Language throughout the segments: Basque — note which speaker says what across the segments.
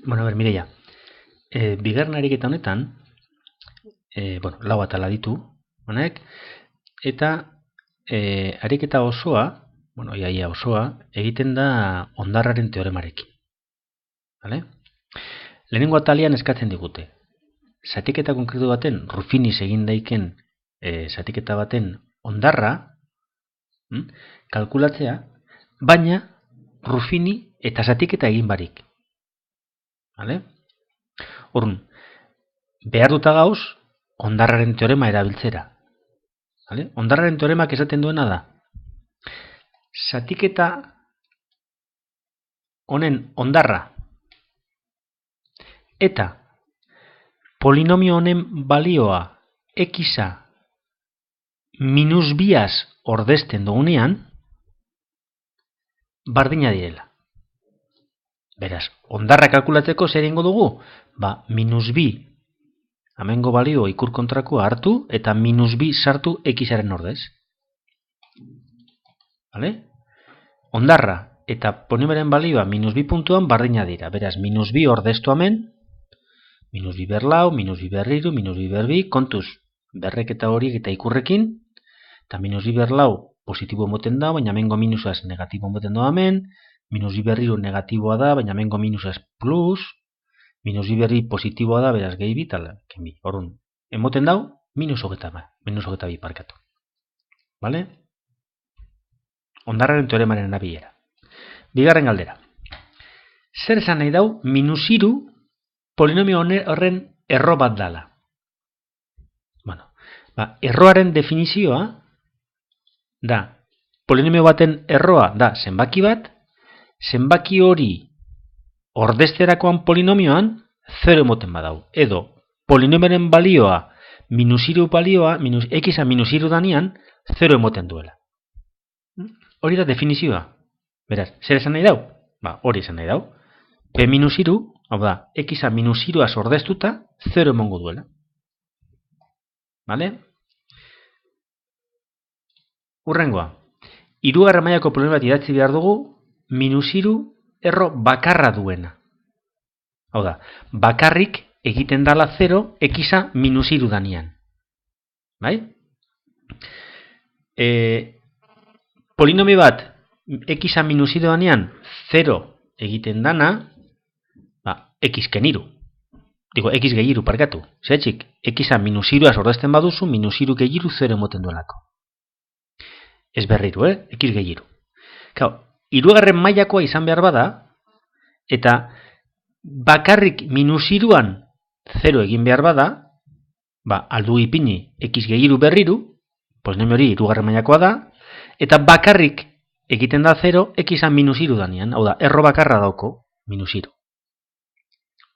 Speaker 1: Bueno, a ber, Mireia, bigarren ariketa honetan, lau atala ditu, honek, eta ariketa osoa, iaia osoa, egiten da hondarraren teoremarekin. Vale? Lehenengo atalian eskatzen digute. Zatiketa konkretu baten, Ruffiniz egin daiken zatiketa baten hondarra, kalkulatzea, baina Ruffini eta zatiketa egin barik. Vale? Orrun, behar duta gauz, hondarraren teorema erabiltzera. Vale? Hondarraren teoremak esaten duena da. Zatiketa honen hondarra eta polinomio honen balioa x-a minus biaz ordezten dugunean, bardina direla. Beraz, hondarra kalkulatzeko zer egingo dugu? Minus bi amengo balio ikur kontrakoa hartu eta minus bi sartu x-aren ordez. Vale? Hondarra eta polinomioaren balioa minus bi puntuan bardina dira. Beraz, minus bi ordeztu hemen, minus bi berlau, minus bi berriru, minus bi berbi, kontuz berrek eta horiek eta ikurrekin, eta minus bi berlau positibo moten da, baina hemengo minusaz negatibo moten da hemen, minus bi berriru negatiboa da, baina hemengo minusaz plus, minus bi berri positiboa da, beraz gehi bi, tal, kenbi. Orrun, emoten dau, minus hogeta bi parkatu. Vale? Hondarraren teoremaren erabilera. Bigarren galdera. Zer esan nahi dau, minus hiru polinomio horren erro bat dala. Erroaren definizioa da, polinomio baten erroa da zenbaki bat, zenbaki hori ordezterakoan polinomioan 0 emoten badau. Edo, polinomioaren balioa minus hiru balioa, x-a minus hiru danian, 0 emoten duela. Hori da definizioa. Beraz, zer esan nahi dau? Hori esan nahi dau. P minus hiru, hau da, x-a minus hiruaz ordeztuta, 0 emongo duela. Vale? Urrengoa. Hirugarren mailako polinomio bat idatzi behar dugu, minus hiru erro bakarra duena. Hau da, bakarrik egiten dala 0 x-a minus hiru danian. Bai? Polinomio bat x-a minus hiru danian 0 egiten dana, x keniru. Digo, x gehiru parkatu. Zehatxik, x-a minus hiruaz ordezten baduzu, minus hiru gehiru 0 emoten duelako. Ez berriru, x gehiru. Hirugarren mailakoa izan behar bada, eta bakarrik minus hiruan 0 egin behar bada, aldu ipini x gehiru berriru, polinomio hori hirugarren mailakoa da, eta bakarrik egiten da 0 x-a minus hiru danian, hau da, erro bakarra dauko, minus hiru.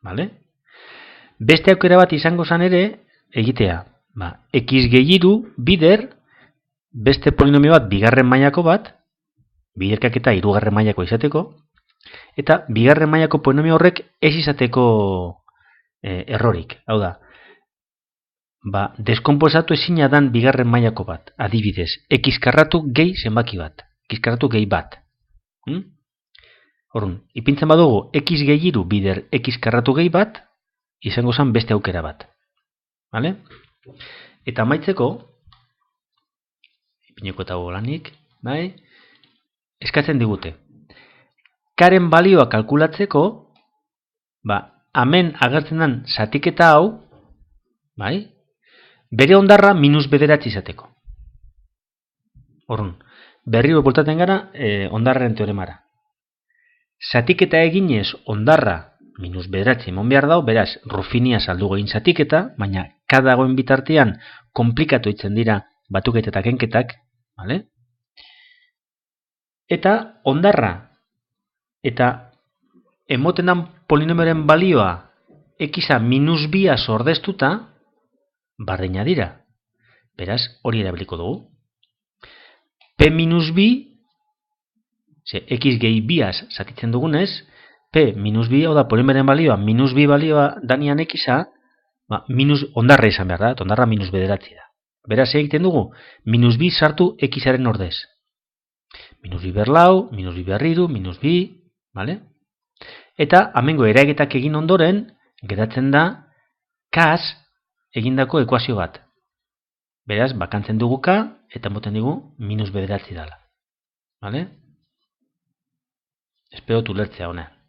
Speaker 1: Vale? Beste aukera bat izango zan ere, egitea, x gehiru bider, beste polinomio bat bigarren mailako bat, biderkaketa hirugarren mailako izateko, eta bigarren mailako polinomio horrek ez izateko errorik. Hau da, deskonposatu ezina dan bigarren mailako bat, adibidez, x karratu gehi zenbaki bat, x karratu gehi bat. Orrun, ipintzen badugu x gehiru bider x karratu gehi bat, izango zen beste aukera bat. Vale? Eta amaitzeko, ipineko eta golanik, eskatzen digute. Karen balioa kalkulatzeko, hemen agertzen den zatiketa hau, bere hondarra minus bederatzi izateko. Orrun, berriro bultatzen gara hondarraren teoremara. Zatiketa eginez hondarra minus bederatzi emon behar dau, beraz, Ruffiniaz saldu egin zatiketa, baina kadagoen bitartean komplikatu itzen dira batuketa eta kenketak, vale? Eta hondarra eta emoten dan polinomioaren balioa x-a minus biaz ordeztuta, bardina dira. Beraz, hori erabiliko dugu. P minus bi, x gehi biaz zatitzen dugunez, P minus bi, hau da, polinomioaren balioa minus bi balioa danian x-a, hondarra izan behar da, hondarra minus bederatzi da. Beraz, egiten dugu, minus bi sartu x-aren ordez. Minus bi berlau, minus bi berriru, minus bi, vale? Eta amengo eraketak egin ondoren, geratzen da kas egindako ekuazio bat. Beraz, bakantzen dugu k, eta moten dugu -9 dela. Vale? Espero ulertzea hona.